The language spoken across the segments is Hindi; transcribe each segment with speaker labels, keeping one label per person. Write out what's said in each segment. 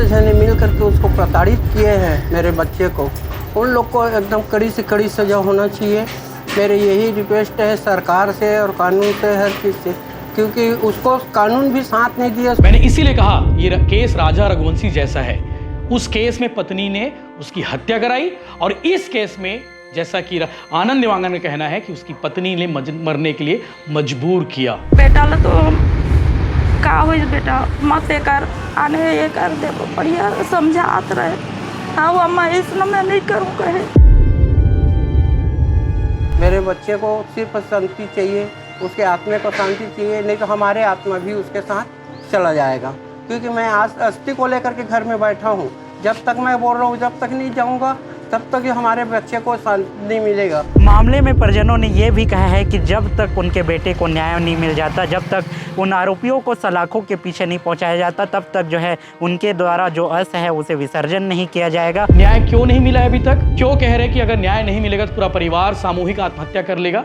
Speaker 1: जने मिल करके उसको प्रताड़ित किए हैं मेरे बच्चे को, उन लोग को एकदम कड़ी से कड़ी सज़ा होना चाहिए। मेरी यही रिक्वेस्ट है सरकार से और कानून से, हर चीज़ से, क्योंकि उसको कानून भी साथ नहीं दिया।
Speaker 2: मैंने इसीलिए कहा ये केस राजा रघुवंशी जैसा है। उस केस में पत्नी ने उसकी हत्या कराई और इस केस में जैसा कि आनंद देवांगन का कहना है कि उसकी पत्नी ने मरने के लिए मजबूर किया।
Speaker 3: बेटा ला तो का हो बेटा मत कर आने ये कर दे बढ़िया समझात रहे। हाँ वो मैं इसलिए मैं नहीं करूँ कहे।
Speaker 1: मेरे बच्चे को सिर्फ शांति चाहिए, उसके आत्मा को शांति चाहिए, नहीं तो हमारे आत्मा भी उसके साथ चला जाएगा। क्योंकि मैं आज अस्थि को लेकर के घर में बैठा हूँ, जब तक मैं बोल रहा हूँ जब तक नहीं जाऊँगा तब तक हमारे बच्चे को शांति नहीं मिलेगा।
Speaker 4: मामले में परिजनों ने यह भी कहा है कि जब तक उनके बेटे को न्याय नहीं मिल जाता, जब तक उन आरोपियों को सलाखों के पीछे नहीं पहुंचाया जाता, तब तक जो है उनके द्वारा जो अस है उसे विसर्जन नहीं किया जाएगा।
Speaker 2: न्याय क्यों नहीं मिला है अभी तक? क्यों कह रहे हैं कि अगर न्याय नहीं मिलेगा तो पूरा परिवार सामूहिक आत्महत्या कर लेगा?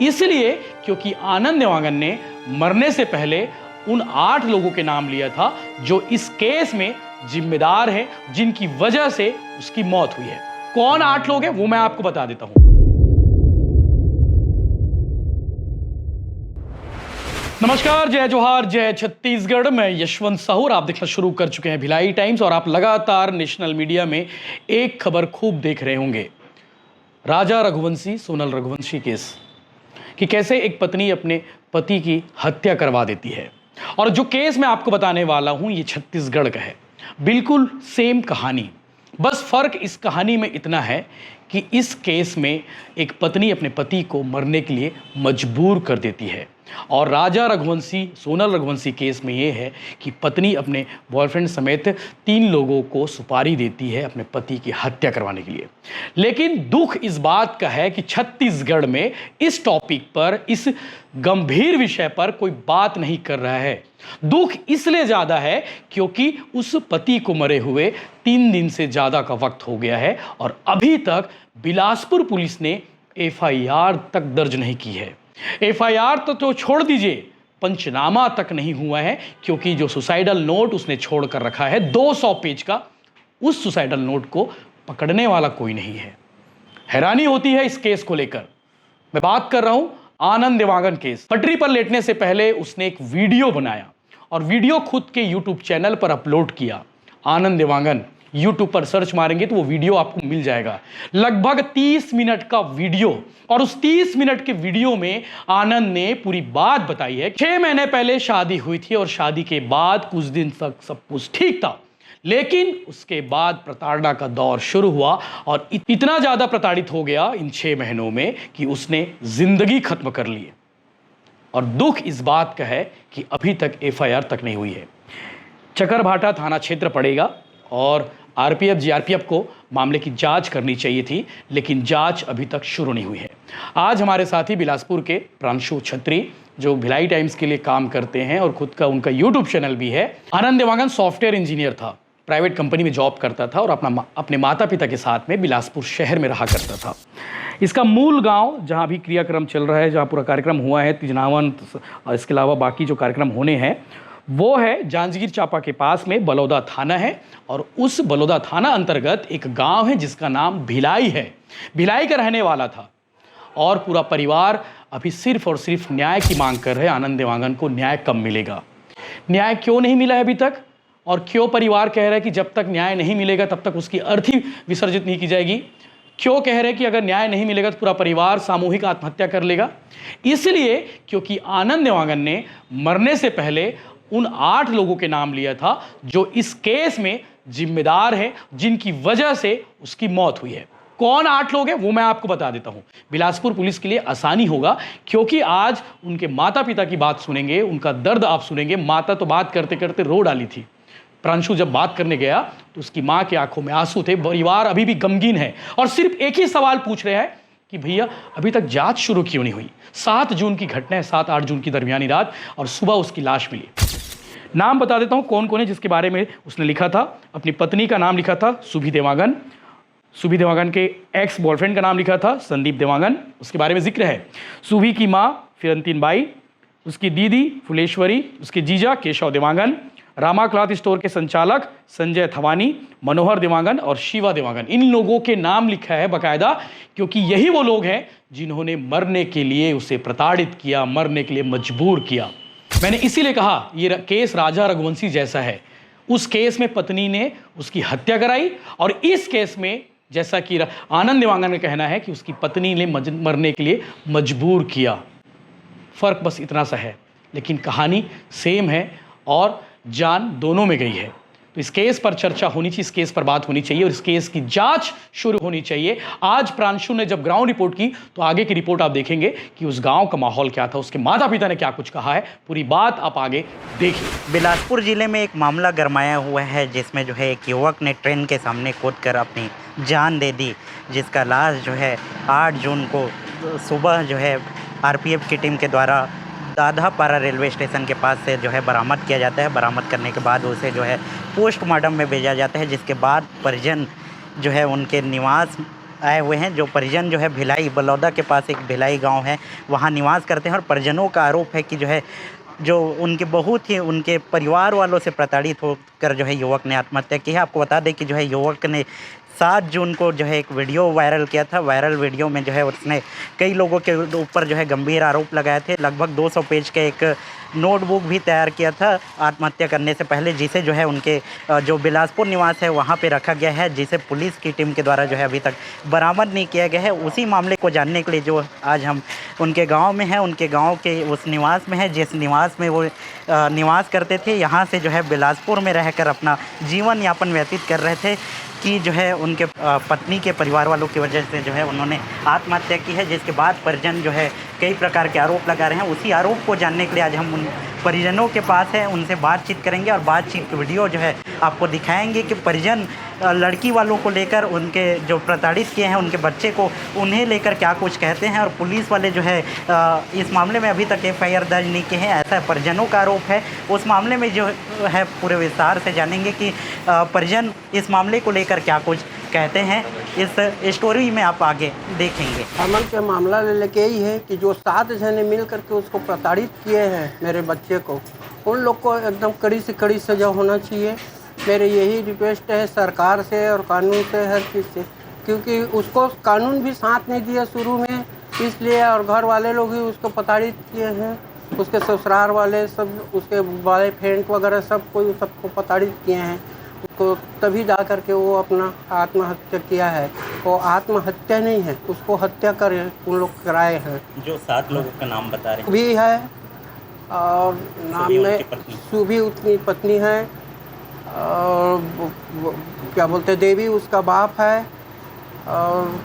Speaker 2: इसलिए क्योंकि आनंद देवांगन ने मरने से पहले उन 8 लोगों के नाम लिया था जो इस केस में जिम्मेदार हैं, जिनकी वजह से उसकी मौत हुई है। कौन 8 लोग हैं वो मैं आपको बता देता हूं। नमस्कार, जय जोहार, जय छत्तीसगढ़। मैं यशवंत साहू, आप देखना शुरू कर चुके हैं भिलाई टाइम्स और आप लगातार नेशनल मीडिया में एक खबर खूब देख रहे होंगे, राजा रघुवंशी सोनल रघुवंशी केस, कि कैसे एक पत्नी अपने पति की हत्या करवा देती है। और जो केस मैं आपको बताने वाला हूं ये छत्तीसगढ़ का है, बिल्कुल सेम कहानी। बस फर्क इस कहानी में इतना है कि इस केस में एक पत्नी अपने पति को मरने के लिए मजबूर कर देती है और राजा रघुवंशी सोनल रघुवंशी केस में ये है कि पत्नी अपने बॉयफ्रेंड समेत 3 लोगों को सुपारी देती है अपने पति की हत्या करवाने के लिए। लेकिन दुख इस बात का है कि छत्तीसगढ़ में इस टॉपिक पर, इस गंभीर विषय पर कोई बात नहीं कर रहा है। दुख इसलिए ज़्यादा है क्योंकि उस पति को मरे हुए 3 दिन से ज़्यादा का वक्त हो गया है और अभी तक बिलासपुर पुलिस ने FIR तक दर्ज नहीं की है। FIR तो छोड़ दीजिए, पंचनामा तक नहीं हुआ है, क्योंकि जो सुसाइडल नोट उसने छोड़ कर रखा है 200 पेज का, उस सुसाइडल नोट को पकड़ने वाला कोई नहीं है। हैरानी होती है इस केस को लेकर। मैं बात कर रहा हूं आनंद देवांगन केस। पटरी पर लेटने से पहले उसने एक वीडियो बनाया और वीडियो खुद के YouTube चैनल पर अपलोड किया। आनंद देवांगन YouTube पर सर्च मारेंगे तो वो वीडियो आपको मिल जाएगा। लगभग 30 मिनट का वीडियो, और उस 30 मिनट के वीडियो में आनंद ने पूरी बात बताई है। 6 महीने पहले शादी हुई थी और शादी के बाद कुछ दिन तक सब कुछ ठीक था, लेकिन उसके बाद प्रताड़ना का दौर शुरू हुआ और इतना ज्यादा प्रताड़ित हो गया इन 6 महीनों में कि उसने जिंदगी खत्म कर ली। और दुख इस बात का है कि अभी तक FIR तक नहीं हुई है। चकरभाटा थाना क्षेत्र पड़ेगा और RPF GRPF को मामले की जांच करनी चाहिए थी, लेकिन जांच अभी तक शुरू नहीं हुई है। आज हमारे साथी बिलासपुर के प्रांशु छत्री, जो भिलाई टाइम्स के लिए काम करते हैं और खुद का उनका YouTube चैनल भी है। आनंद देवांगन सॉफ्टवेयर इंजीनियर था, प्राइवेट कंपनी में जॉब करता था और अपने माता पिता के साथ में बिलासपुर शहर में रहा करता था। इसका मूल गांव, जहां भी क्रियाक्रम चल रहा है, जहां पूरा कार्यक्रम हुआ है, तिजनावन और इसके अलावा बाकी जो कार्यक्रम होने हैं, वो है जांजगीर चांपा के पास में बलौदा थाना है। और उस बलौदा थाना अंतर्गत एक गांव है जिसका नाम भिलाई है। भिलाई का रहने वाला था और पूरा परिवार अभी सिर्फ और सिर्फ न्याय की मांग कर रहे हैं। आनंद देवांगन को न्याय कब मिलेगा? न्याय क्यों नहीं मिला है अभी तक? और क्यों परिवार कह रहा है कि जब तक न्याय नहीं मिलेगा तब तक उसकी अर्थी विसर्जित नहीं की जाएगी? क्यों कह रहे हैं कि अगर न्याय नहीं मिलेगा तो पूरा परिवार सामूहिक आत्महत्या कर लेगा? इसलिए क्योंकि आनंद देवांगन ने मरने से पहले उन 8 लोगों के नाम लिया था जो इस केस में जिम्मेदार हैं, जिनकी वजह से उसकी मौत हुई है। कौन 8 लोग हैं वो मैं आपको बता देता हूं। बिलासपुर पुलिस के लिए आसानी होगा, क्योंकि आज उनके माता पिता की बात सुनेंगे, उनका दर्द आप सुनेंगे। माता तो बात करते करते रो डाली थी। प्रांशु जब बात करने गया तो उसकी मां की आंखों में आंसू थे। परिवार अभी भी गमगीन है और सिर्फ एक ही सवाल पूछ रहे हैं कि भैया अभी तक जांच शुरू क्यों नहीं हुई? 7 जून की घटना है, 7-8 जून की दरमियानी रात, और सुबह उसकी लाश मिली। नाम बता देता हूं कौन कौन है जिसके बारे में उसने लिखा था। अपनी पत्नी का नाम लिखा था सुभी देवांगन, सुभी देवांगन के एक्स बॉयफ्रेंड का नाम लिखा था संदीप देवांगन, उसके बारे में जिक्र है। सुभी की माँ फिरंतीन बाई, उसकी दीदी फुलेश्वरी, उसके जीजा केशव देवांगन, रामा क्लॉथ स्टोर के संचालक संजय थवानी, मनोहर देवांगन और शिवा देवांगन, इन लोगों के नाम लिखा है बकायदा, क्योंकि यही वो लोग हैं जिन्होंने मरने के लिए उसे प्रताड़ित किया, मरने के लिए मजबूर किया। मैंने इसीलिए कहा ये केस राजा रघुवंशी जैसा है। उस केस में पत्नी ने उसकी हत्या कराई और इस केस में जैसा कि आनंद देवांगन का कहना है कि उसकी पत्नी ने मरने के लिए मजबूर किया। फर्क बस इतना सा है, लेकिन कहानी सेम है और जान दोनों में गई है। तो इस केस पर चर्चा होनी चाहिए, इस केस पर बात होनी चाहिए और इस केस की जांच शुरू होनी चाहिए। आज प्रांशु ने जब ग्राउंड रिपोर्ट की तो आगे की रिपोर्ट आप देखेंगे कि उस गांव का माहौल क्या था, उसके माता पिता ने क्या कुछ कहा है, पूरी बात आप आगे देखिए।
Speaker 4: बिलासपुर जिले में एक मामला गरमाया हुआ है जिसमें जो है एक युवक ने ट्रेन के सामने कूदकर अपनी जान दे दी, जिसका लाश जो है 8 जून को सुबह जो है आरपीएफ की टीम के द्वारा दाधापारा रेलवे स्टेशन के पास से जो है बरामद किया जाता है। बरामद करने के बाद उसे जो है पोस्टमार्टम में भेजा जाता है, जिसके बाद परिजन जो है उनके निवास आए हुए हैं। जो परिजन जो है भिलाई, बलौदा के पास एक भिलाई गांव है, वहां निवास करते हैं और परिजनों का आरोप है कि जो उनके बहुत ही उनके परिवार वालों से प्रताड़ित होकर जो है युवक ने आत्महत्या की है। आपको बता दें कि जो है युवक ने 7 जून को जो है एक वीडियो वायरल किया था। वायरल वीडियो में जो है उसने कई लोगों के ऊपर जो है गंभीर आरोप लगाए थे। लगभग 200 पेज का एक नोटबुक भी तैयार किया था आत्महत्या करने से पहले, जिसे जो है उनके जो बिलासपुर निवास है वहाँ पे रखा गया है, जिसे पुलिस की टीम के द्वारा जो है अभी तक बरामद नहीं किया गया है। उसी मामले को जानने के लिए जो आज हम उनके गाँव में हैं, उनके गाँव के उस निवास में है जिस निवास में वो निवास करते थे, यहाँ से जो है बिलासपुर में रहकर अपना जीवन यापन व्यतीत कर रहे थे कि जो है उनके पत्नी के परिवार वालों की वजह से जो है उन्होंने आत्महत्या की है, जिसके बाद परिजन जो है कई प्रकार के आरोप लगा रहे हैं। उसी आरोप को जानने के लिए आज हम उन परिजनों के पास हैं, उनसे बातचीत करेंगे और बातचीत की वीडियो जो है आपको दिखाएंगे कि परिजन लड़की वालों को लेकर, उनके जो प्रताड़ित किए हैं उनके बच्चे को, उन्हें लेकर क्या कुछ कहते हैं। और पुलिस वाले जो है इस मामले में अभी तक एफआईआर दर्ज नहीं किए हैं, ऐसा परिजनों का आरोप है। उस मामले में जो है पूरे विस्तार से जानेंगे कि परिजन इस मामले को लेकर क्या कुछ कहते हैं। इस स्टोरी में आप आगे देखेंगे।
Speaker 1: अमन के मामला लेके ही है कि जो 7 जने मिल करके उसको प्रताड़ित किए हैं मेरे बच्चे को, उन लोग को एकदम कड़ी से कड़ी सज़ा होना चाहिए। मेरे यही रिक्वेस्ट है सरकार से और कानून से, हर चीज़ से, क्योंकि उसको कानून भी साथ नहीं दिया शुरू में, इसलिए और घर वाले लोग ही उसको प्रताड़ित किए हैं, उसके ससुराल वाले सब, उसके वाले फ्रेंड वगैरह सब कोई सबको प्रताड़ित किए हैं उसको, तभी जा कर के वो अपना आत्महत्या किया है। वो आत्महत्या नहीं है, उसको हत्या कर उन लोग कराए हैं।
Speaker 4: जो 7 लोगों का नाम बता रहे हैं
Speaker 1: भी है और नाम में सुभी उतनी पत्नी है और क्या बोलते देवी उसका बाप है, और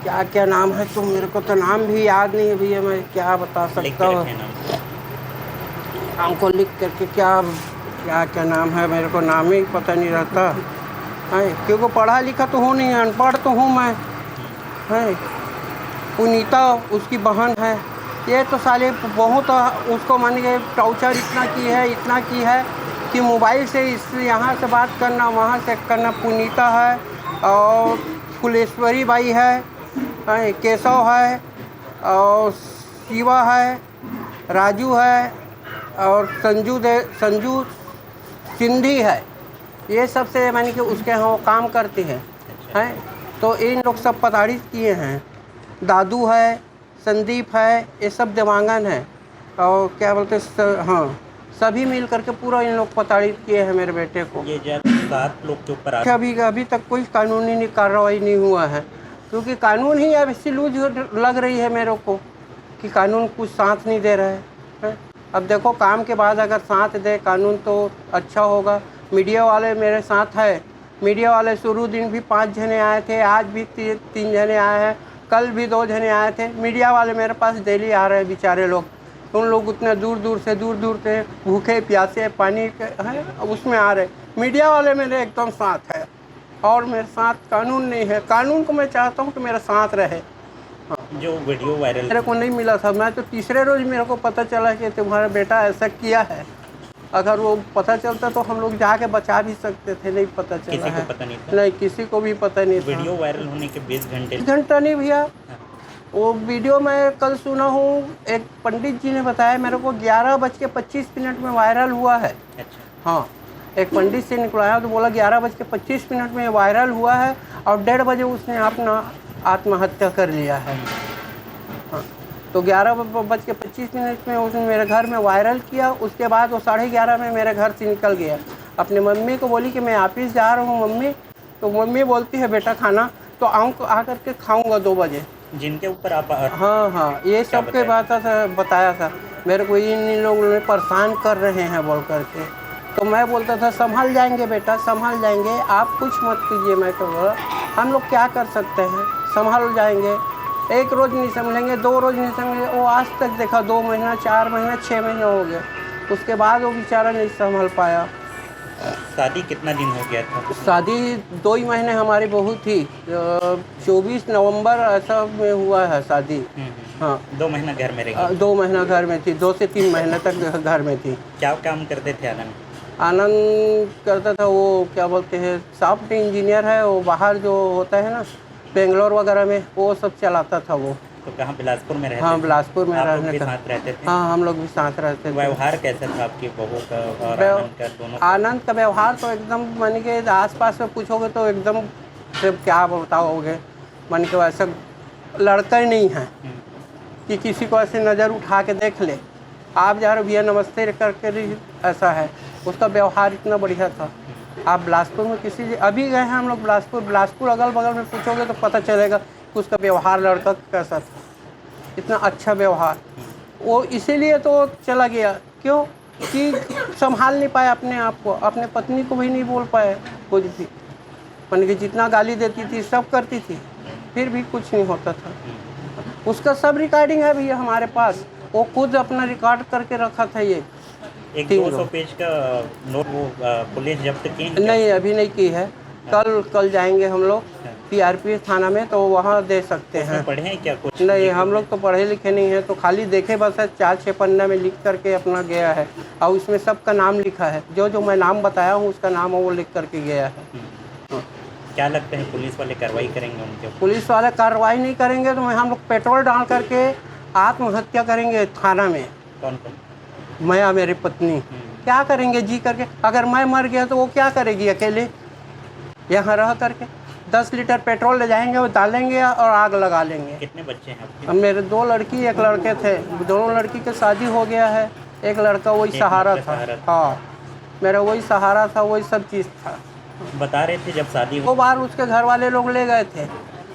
Speaker 1: क्या क्या नाम है तो मेरे को तो नाम भी याद नहीं है भैया, मैं क्या बता सकता हूँ। हमको लिख करके क्या क्या नाम है, मेरे को नाम ही पता नहीं रहता है, क्योंकि पढ़ा लिखा तो हूँ नहीं, अनपढ़ तो हूँ मैं है। पुनीता उसकी बहन है। ये तो साले बहुत उसको मान के टॉर्चर इतना की है कि मोबाइल से इस यहाँ से बात करना, वहाँ से करना। पुनीता है और फुलेश्वरी बाई है, केशव है और शिवा है, राजू है और संजू सिंधी है। ये सब से मानी कि उसके यहाँ वो काम करते हैं तो इन लोग सब प्रताड़ित किए हैं। दादू है, संदीप है, ये सब देवांगन है और क्या बोलते हाँ, सभी मिल करके पूरा इन लोग प्रताड़ित किए हैं मेरे बेटे को।
Speaker 4: ये जब 7 लोग के ऊपर
Speaker 1: अभी तक कोई कानूनी कार्रवाई नहीं हुआ है, क्योंकि कानून ही अब इसी लूज लग रही है मेरे को कि कानून कुछ साथ नहीं दे रहा है। अब देखो काम के बाद अगर साथ दे कानून तो अच्छा होगा। मीडिया वाले मेरे साथ है, मीडिया वाले शुरू दिन भी 5 जने आए थे, आज भी 3 जने आए हैं, कल भी 2 जने आए थे। मीडिया वाले मेरे पास डेली आ रहे हैं बेचारे लोग, उन लोग उतने दूर दूर से भूखे प्यासे पानी है उसमें आ रहे। मीडिया वाले मेरे एकदम साथ है और मेरे साथ कानून नहीं है। कानून को मैं चाहता हूँ कि मेरे साथ रहे।
Speaker 4: जो वीडियो वायरल
Speaker 1: मेरे को नहीं मिला था, मैं तो तीसरे रोज मेरे को पता चला कि तुम्हारा बेटा ऐसा किया है। अगर वो पता चलता तो हम लोग जाके बचा भी सकते थे, नहीं पता चला
Speaker 4: किसी
Speaker 1: है।
Speaker 4: को पता नहीं था?
Speaker 1: नहीं, किसी को भी पता नहीं था।
Speaker 4: वीडियो वायरल होने के 20
Speaker 1: घंटा नहीं भैया, वो वीडियो मैं कल सुना हूँ, एक पंडित जी ने बताया मेरे को 11:25 में वायरल हुआ है।
Speaker 4: अच्छा।
Speaker 1: हाँ, एक पंडित से निकलवाया तो बोला 11:25 में वायरल हुआ है और 1:30 बजे उसने अपना आत्महत्या कर लिया है। हाँ, तो 11:25 में उसने मेरे घर में वायरल किया। उसके बाद वो 11:30 में मेरे घर से निकल गया। अपनी मम्मी को बोली कि मैं ऑफिस जा रहा हूँ मम्मी, तो मम्मी बोलती है बेटा खाना तो आकर के खाऊंगा 2 बजे।
Speaker 4: जिनके ऊपर आप
Speaker 1: हाँ, ये सब के बात बताया था मेरे को, इन लोगों ने परेशान कर रहे हैं बोल करके। तो मैं बोलता था संभल जाएंगे बेटा, संभल जाएंगे, आप कुछ मत कीजिए। मैं तो बोला हम लोग क्या कर सकते हैं, संभल जाएंगे। 1 रोज़ नहीं संभलेंगे, 2 रोज़ नहीं संभलेंगे। वो आज तक देखा 2 महीना, 4 महीना, 6 महीना हो गया। उसके बाद वो बेचारा नहीं संभल पाया।
Speaker 4: शादी कितना दिन हो गया था?
Speaker 1: शादी 2 ही महीने हमारी बहू थी, 24 नवंबर ऐसा में हुआ है शादी। हाँ,
Speaker 4: 2 महीना घर में रही?
Speaker 1: 2 महीना घर में थी, 2 से 3 महीने तक घर में थी।
Speaker 4: क्या काम करते थे आनंद?
Speaker 1: आनंद करता था वो क्या बोलते हैं सॉफ्टवेयर इंजीनियर है, वो बाहर जो होता है ना बेंगलोर वगैरह में वो सब चलाता था वो।
Speaker 4: तो कहाँ बिलासपुर में रहते?
Speaker 1: हाँ, बिलासपुर में
Speaker 4: आप लोग
Speaker 1: रहने
Speaker 4: भी
Speaker 1: का।
Speaker 4: साथ रहते थे?
Speaker 1: हाँ, हम लोग भी साथ रहते थे।
Speaker 4: व्यवहार कैसा था आपकी बहू का और आनंद का दोनों का?
Speaker 1: आनंद का व्यवहार तो एकदम मन के आसपास में पूछोगे तो एकदम सिर्फ क्या बताओगे, मन के वैसा लड़का ही नहीं है कि किसी को ऐसे नज़र उठा के देख ले। आप जा रहे भैया नमस्ते करके, ऐसा है उसका व्यवहार इतना बढ़िया था। आप बिलासपुर में किसी अभी गए हैं हम लोग बिलासपुर अगल बगल में पूछोगे तो पता चलेगा कि उसका व्यवहार लड़का कैसा था, इतना अच्छा व्यवहार। वो इसीलिए तो चला गया, क्यों कि संभाल नहीं पाया अपने आप को, अपने पत्नी को भी नहीं बोल पाए कुछ भी। मन की जितना गाली देती थी सब करती थी, फिर भी कुछ नहीं होता था। उसका सब रिकॉर्डिंग है भैया हमारे पास, वो खुद अपना रिकॉर्ड करके रखा था। ये
Speaker 4: एक 200 पेज का नोट वो पुलिस जब्त की?
Speaker 1: नहीं, अभी नहीं की है। कल जाएंगे हम लोग PRP थाना में, तो वहाँ दे सकते हैं।
Speaker 4: पढ़े हैं क्या कुछ?
Speaker 1: नहीं, हम लोग तो पढ़े लिखे नहीं हैं, तो खाली देखे बस है 4-6 पन्ना में लिख करके अपना गया है। और उसमें सबका नाम लिखा है, जो मैं नाम बताया हूँ उसका नाम वो लिख करके गया है।
Speaker 4: क्या लगता है पुलिस वाले कार्रवाई करेंगे उनके ऊपर?
Speaker 1: पुलिस वाले कार्रवाई नहीं करेंगे तो हम लोग पेट्रोल डाल करके आत्महत्या करेंगे थाना में।
Speaker 4: कौन?
Speaker 1: मैं और मेरी पत्नी क्या करेंगे जी करके? अगर मैं मर गया तो वो क्या करेगी अकेले यहाँ रह करके? 10 लीटर पेट्रोल ले जाएंगे, वो डालेंगे और आग लगा लेंगे।
Speaker 4: कितने बच्चे हैं आपके?
Speaker 1: अब मेरे 2 लड़की 1 लड़के थे, दोनों लड़की की शादी हो गया है। एक लड़का वही सहारा था। हाँ, मेरा वही सहारा था, वही सब चीज़ था।
Speaker 4: बता रहे थे जब शादी
Speaker 1: 2 बार उसके घर वाले लोग ले गए थे,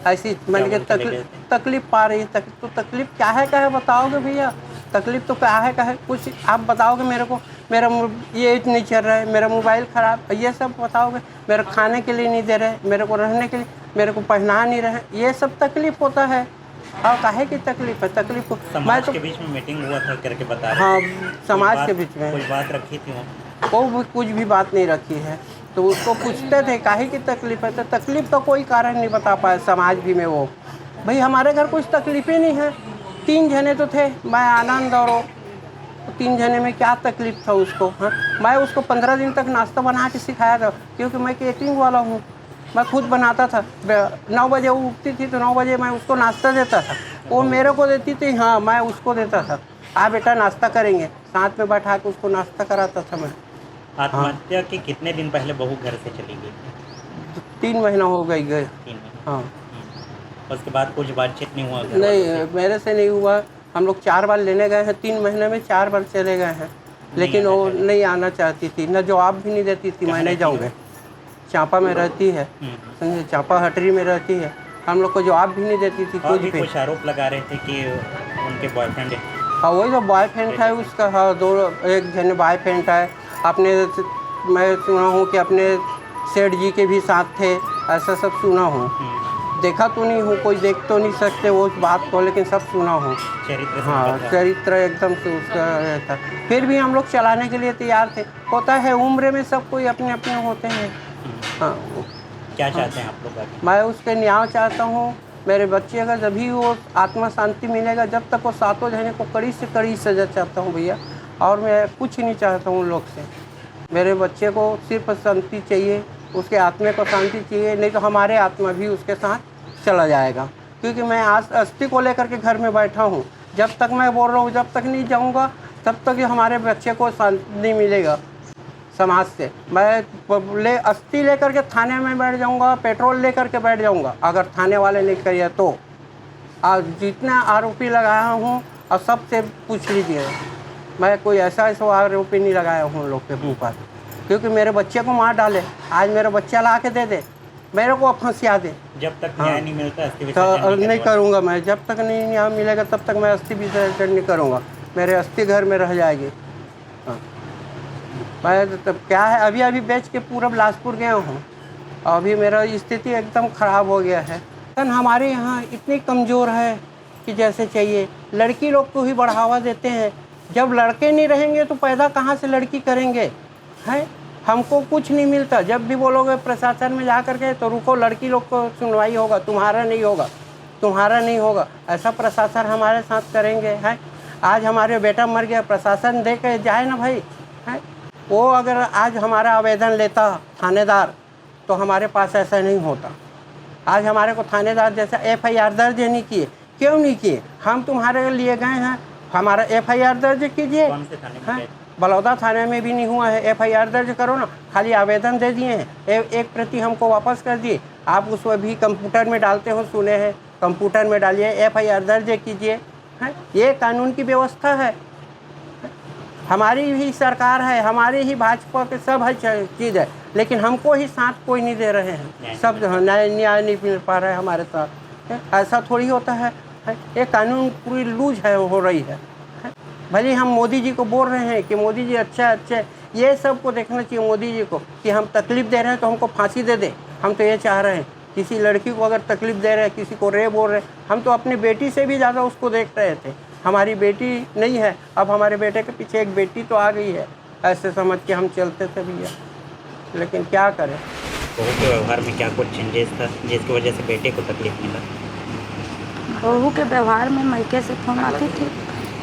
Speaker 1: ऐसी मैंने
Speaker 4: क्या
Speaker 1: के तकलीफ पा रही तो तकलीफ क्या है बताओगे भैया? तकलीफ तो क्या है कुछ आप बताओगे मेरे को? मेरा ये नहीं चल रहा है, मेरा मोबाइल ख़राब, ये सब बताओगे? मेरे खाने के लिए नहीं दे रहे, मेरे को रहने के लिए, मेरे को पहना नहीं रहे, ये सब तकलीफ होता है। और काहे की तकलीफ है? तकलीफ को
Speaker 4: समाज के बीच में मीटिंग हुआ था करके बता रहे।
Speaker 1: हाँ, समाज के बीच में
Speaker 4: कोई बात रखी थी
Speaker 1: वो भी कुछ भी बात नहीं रखी है। तो उसको पूछते थे काहे की तकलीफ है, तो तकलीफ का कोई कारण नहीं बता पाया समाज भी में। वो भाई हमारे घर कुछ तकलीफ ही नहीं है। 3 जने तो थे, मैं आनंद और वो, 3 जने में क्या तकलीफ था उसको? हाँ, मैं उसको 15 दिन तक नाश्ता बना के सिखाया था, क्योंकि मैं केटरिंग वाला हूँ, मैं खुद बनाता था। 9 बजे वो उठती थी तो 9 बजे मैं उसको नाश्ता देता था, वो मेरे को देती थी, हाँ मैं उसको देता था। बेटा नाश्ता करेंगे, साथ में बैठा के उसको नाश्ता कराता था मैं।
Speaker 4: आत्महत्या के कितने दिन पहले बहू घर से चली गई?
Speaker 1: 3 महीना हो गए।
Speaker 4: 3 महीने।
Speaker 1: हाँ,
Speaker 4: उसके बाद कुछ बातचीत नहीं हुआ?
Speaker 1: नहीं, मेरे से नहीं हुआ। हम लोग 4 बार लेने गए हैं, 3 महीने में 4 बार चले गए हैं, लेकिन वो नहीं आना चाहती थी, न जवाब भी नहीं देती थी। मैं नहीं जाऊँगा। चांपा में रहती है, समझे, चांपा हटरी में रहती है। हम लोग को जवाब भी नहीं देती थी कुछ भी।
Speaker 4: कुछ आरोप लगा रहे थे कि उनके बॉयफ्रेंड?
Speaker 1: हाँ, वही तो बॉयफ्रेंड है उसका। हाँ, 1 जन बॉयफ्रेंड है। अपने मैं सुना हूँ कि अपने सेठ जी के भी साथ थे, ऐसा सब सुना हूँ। देखा तो नहीं हूँ, कोई देख तो नहीं सकते वो बात को, लेकिन सब सुना हूँ।
Speaker 4: चरित्र?
Speaker 1: हाँ, चरित्र एकदम से उसका रहता। फिर भी हम लोग चलाने के लिए तैयार थे। होता है उम्र में सब कोई अपने अपने होते हैं। हाँ,
Speaker 4: क्या चाहते हैं आप लोग?
Speaker 1: मैं उसके न्याय चाहता हूँ। मेरे बच्चे का जब भी वो आत्मा शांति मिलेगा, जब तक वो 7 जने को कड़ी से कड़ी सजा चाहता हूँ भैया। और मैं कुछ नहीं चाहता हूँ लोग से। मेरे बच्चे को सिर्फ शांति चाहिए, उसके आत्मा को शांति चाहिए, नहीं तो हमारे आत्मा भी उसके साथ चला जाएगा। क्योंकि मैं आज अस्थि को लेकर के घर में बैठा हूँ। जब तक मैं बोल रहा हूँ, जब तक नहीं जाऊँगा तब तक हमारे बच्चे को शांति नहीं मिलेगा, समाज से। मैं अस्थि लेकर के थाने में बैठ जाऊंगा, पेट्रोल लेकर के बैठ जाऊंगा अगर थाने वाले नहीं करिए तो। आज जितना आरोपी लगाया हूँ और सबसे पूछ लीजिए, मैं कोई ऐसा आरोपी नहीं लगाया हूँ लोग के ऊपर, क्योंकि मेरे बच्चे को मार डाले, आज मेरा बच्चा ला के दे दे, मेरे को फंसिया दे।
Speaker 4: जब तक न्याय नहीं मिलता अस्थि
Speaker 1: तो
Speaker 4: विसर्जन
Speaker 1: नहीं करूँगा मैं, जब तक नहीं न्याय मिलेगा तब तक मैं अस्थि विसर्जन नहीं करूँगा। मेरे अस्थि घर में रह जाएगी। हाँ, मैं तब क्या है, अभी अभी बेच के पूरा बिलासपुर गया हूँ, अभी मेरा स्थिति एकदम ख़राब हो गया है। हमारे यहाँ इतनी कमज़ोर है कि जैसे चाहिए, लड़की लोग को ही बढ़ावा देते हैं। जब लड़के नहीं रहेंगे तो पैदा कहाँ से लड़की करेंगे, हैं? हमको कुछ नहीं मिलता। जब भी बोलोगे प्रशासन में जा कर के तो रुको, लड़की लोग को सुनवाई होगा, तुम्हारा नहीं होगा, तुम्हारा नहीं होगा, ऐसा प्रशासन हमारे साथ करेंगे, हैं? आज हमारे बेटा मर गया, प्रशासन दे के जाए ना भाई, हैं? वो अगर आज हमारा आवेदन लेता थानेदार तो हमारे पास ऐसा नहीं होता। आज हमारे को थानेदार जैसा FIR दर्ज नहीं किए, क्यों नहीं किए? हम तुम्हारे लिए गए हैं, हमारा FIR दर्ज कीजिए।
Speaker 4: कौन से थाने में
Speaker 1: हैं?
Speaker 4: गए?
Speaker 1: बलौदा थाने में भी नहीं हुआ है, FIR दर्ज करो ना, खाली आवेदन दे दिए हैं, एक प्रति हमको वापस कर दिए। आप उसमें भी कंप्यूटर में डालते हो, सुने हैं, कंप्यूटर में डालिए, FIR दर्ज कीजिए, हैं? ये कानून की व्यवस्था है, हमारी ही सरकार है, हमारी ही भाजपा के सब है चीज़ है, लेकिन हमको ही साथ कोई नहीं दे रहे हैं, सब न्याय नहीं मिल पा रहा है हमारे साथ। ऐसा थोड़ी होता है, ये कानून पूरी लूज है, हो रही है। भले हम मोदी जी को बोल रहे हैं कि मोदी जी अच्छा, ये सब को देखना चाहिए मोदी जी को कि हम तकलीफ़ दे रहे हैं तो हमको फांसी दे दे। हम तो ये चाह रहे हैं, किसी लड़की को अगर तकलीफ़ दे रहे हैं, किसी को रेप बोल रहे हैं, हम तो अपनी बेटी से भी ज़्यादा उसको देख रहे थे। हमारी बेटी नहीं है, अब हमारे बेटे के पीछे एक बेटी तो आ गई है, ऐसे समझ के हम चलते थे भैया, लेकिन क्या करें।
Speaker 4: बहू के व्यवहार में क्या कुछ चेंजेस था जिसकी वजह से बेटे को तकलीफ मिला?
Speaker 3: बहू के व्यवहार में मायके से फोन आती थी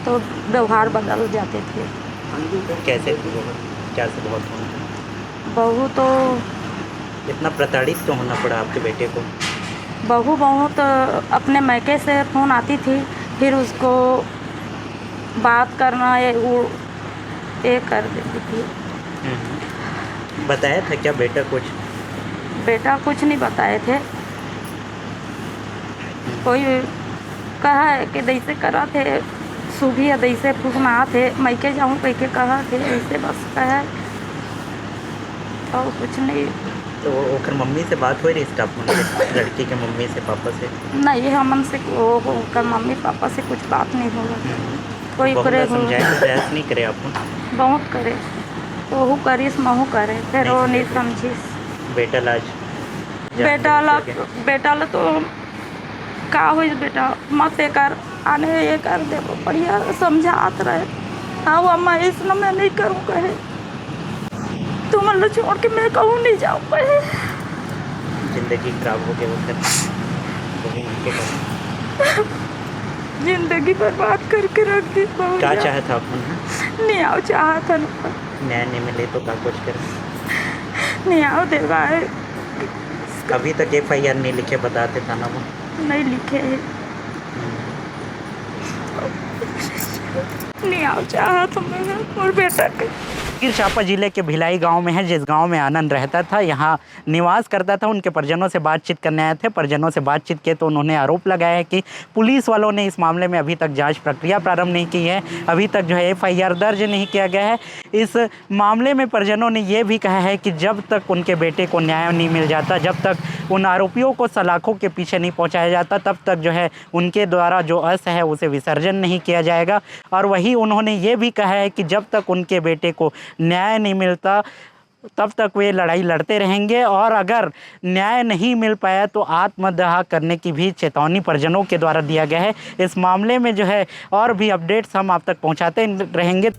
Speaker 3: तो व्यवहार बदल जाते थे।
Speaker 4: कैसे थी बहू? क्या से बहुत फोन?
Speaker 3: बहू तो
Speaker 4: इतना प्रताड़ित तो होना पड़ा आपके बेटे को?
Speaker 3: बहू बहुत अपने मायके से फ़ोन आती थी, फिर उसको बात करना ये कर देती थी।
Speaker 4: बताया था क्या बेटा कुछ?
Speaker 3: बेटा कुछ नहीं बताए थे, कोई कहा है कि दैसे करा थे, सुबह दैसे फूकना थे, मैके जाऊँ कह के कहा थे, ऐसे बस कहा और कुछ नहीं।
Speaker 4: तो ओकर मम्मी से बात हो रही स्टाफ में, लड़की के मम्मी से, पापा से?
Speaker 3: नहीं, हमन से ओकर मम्मी पापा से कुछ बात नहीं होगा। कोई करे
Speaker 4: समझाए तो प्रयास नहीं करे आपको?
Speaker 3: बहुत करे, वहू करीस महू करे, फिर वो नहीं समझीस।
Speaker 4: बेटा लाज
Speaker 3: बेटा ला तो का हो बेटा मत कर आने ये कर दे, बढ़िया समझात रहे। हाँ वो अम्मा इस न मैं नहीं करूँ कहे, तुम लोग छोड़ के मैं कहूँ नहीं जाऊँ कहे।
Speaker 4: जिंदगी खराब हो गई वो,
Speaker 3: जिंदगी बर्बाद करके रख दी।
Speaker 4: क्या चाहे था अपन?
Speaker 3: नहीं आओ चाहा था
Speaker 4: न्याय नहीं मिले तो क्या कुछ करे?
Speaker 3: नहीं आओ देवा है।
Speaker 4: अभी तक FIR नहीं लिखे बताते थाना में?
Speaker 3: नहीं लिखे है, नहीं आओ चाहा था मैं और बेटा के।
Speaker 4: जांजगीर चांपा जिले के भिलाई गांव में है, जिस गांव में आनंद रहता था, यहां निवास करता था। उनके परिजनों से बातचीत करने आए थे। परिजनों से बातचीत किए तो उन्होंने आरोप लगाया है कि पुलिस वालों ने इस मामले में अभी तक जांच प्रक्रिया प्रारंभ नहीं की है, अभी तक जो है FIR दर्ज नहीं किया गया है। इस मामले में परिजनों ने यह भी कहा है कि जब तक उनके बेटे को न्याय नहीं मिल जाता, जब तक उन आरोपियों को सलाखों के पीछे नहीं पहुँचाया जाता, तब तक जो है उनके द्वारा जो अस है उसे विसर्जन नहीं किया जाएगा। और वही उन्होंने ये भी कहा है कि जब तक उनके बेटे को न्याय नहीं मिलता तब तक वे लड़ाई लड़ते रहेंगे, और अगर न्याय नहीं मिल पाया तो आत्मदाह करने की भी चेतावनी परिजनों के द्वारा दिया गया है। इस मामले में जो है और भी अपडेट्स हम आप तक पहुंचाते रहेंगे।